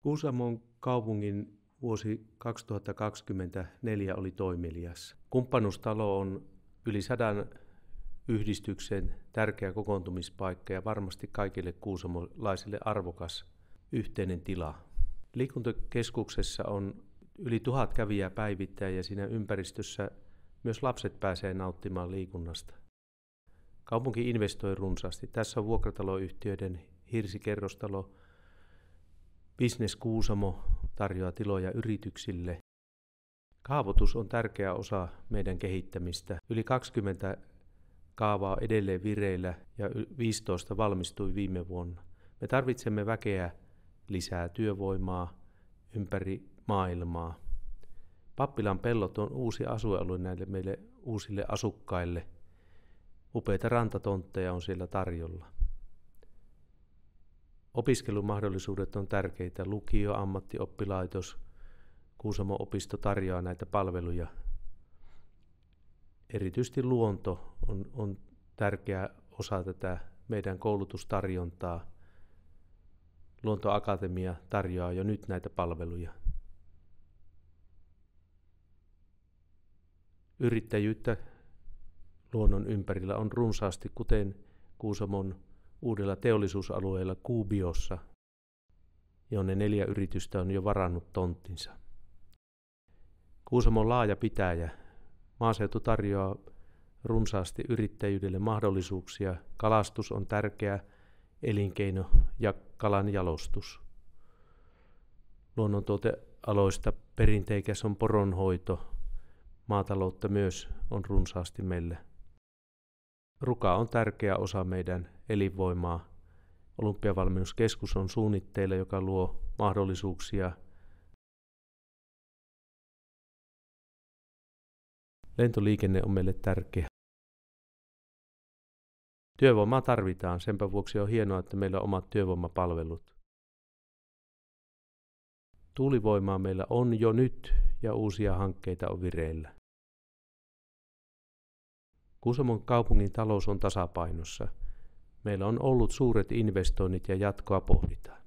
Kuusamon kaupungin vuosi 2024 oli toimelias. Kumppanuustalo on yli 100 yhdistyksen tärkeä kokoontumispaikka ja varmasti kaikille kuusamolaisille arvokas yhteinen tila. Liikuntakeskuksessa on yli 1000 kävijää päivittäin ja siinä ympäristössä myös lapset pääsee nauttimaan liikunnasta. Kaupunki investoi runsaasti. Tässä on vuokrataloyhtiöiden hirsikerrostalo. Business Kuusamo tarjoaa tiloja yrityksille. Kaavoitus on tärkeä osa meidän kehittämistä. Yli 20 kaavaa on edelleen vireillä ja 15 valmistui viime vuonna. Me tarvitsemme väkeä lisää työvoimaa ympäri maailmaa. Pappilan pellot on uusi asuinalue näille meille uusille asukkaille. Upeita rantatontteja on siellä tarjolla. Opiskelumahdollisuudet on tärkeitä. Lukio, ammattioppilaitos, Kuusamon opisto tarjoaa näitä palveluja. Erityisesti luonto on tärkeä osa tätä meidän koulutustarjontaa. Luontoakatemia tarjoaa jo nyt näitä palveluja. Yrittäjyyttä luonnon ympärillä on runsaasti, kuten Kuusamon uudella teollisuusalueella Kuubiossa, jonne 4 yritystä on jo varannut tonttinsa. Kuusamo on laaja pitäjä. Maaseutu tarjoaa runsaasti yrittäjyydelle mahdollisuuksia. Kalastus on tärkeä elinkeino ja kalan jalostus. Luonnontuotealoista perinteikäs on poronhoito. Maataloutta myös on runsaasti meillä. Ruka on tärkeä osa meidän elinvoimaa. Olympiavalmennuskeskus on suunnitteilla, joka luo mahdollisuuksia. Lentoliikenne on meille tärkeä. Työvoimaa tarvitaan, senpä vuoksi on hienoa, että meillä on omat työvoimapalvelut. Tuulivoimaa meillä on jo nyt ja uusia hankkeita on vireillä. Kuusamon kaupungin talous on tasapainossa. Meillä on ollut suuret investoinnit ja jatkoa pohditaan.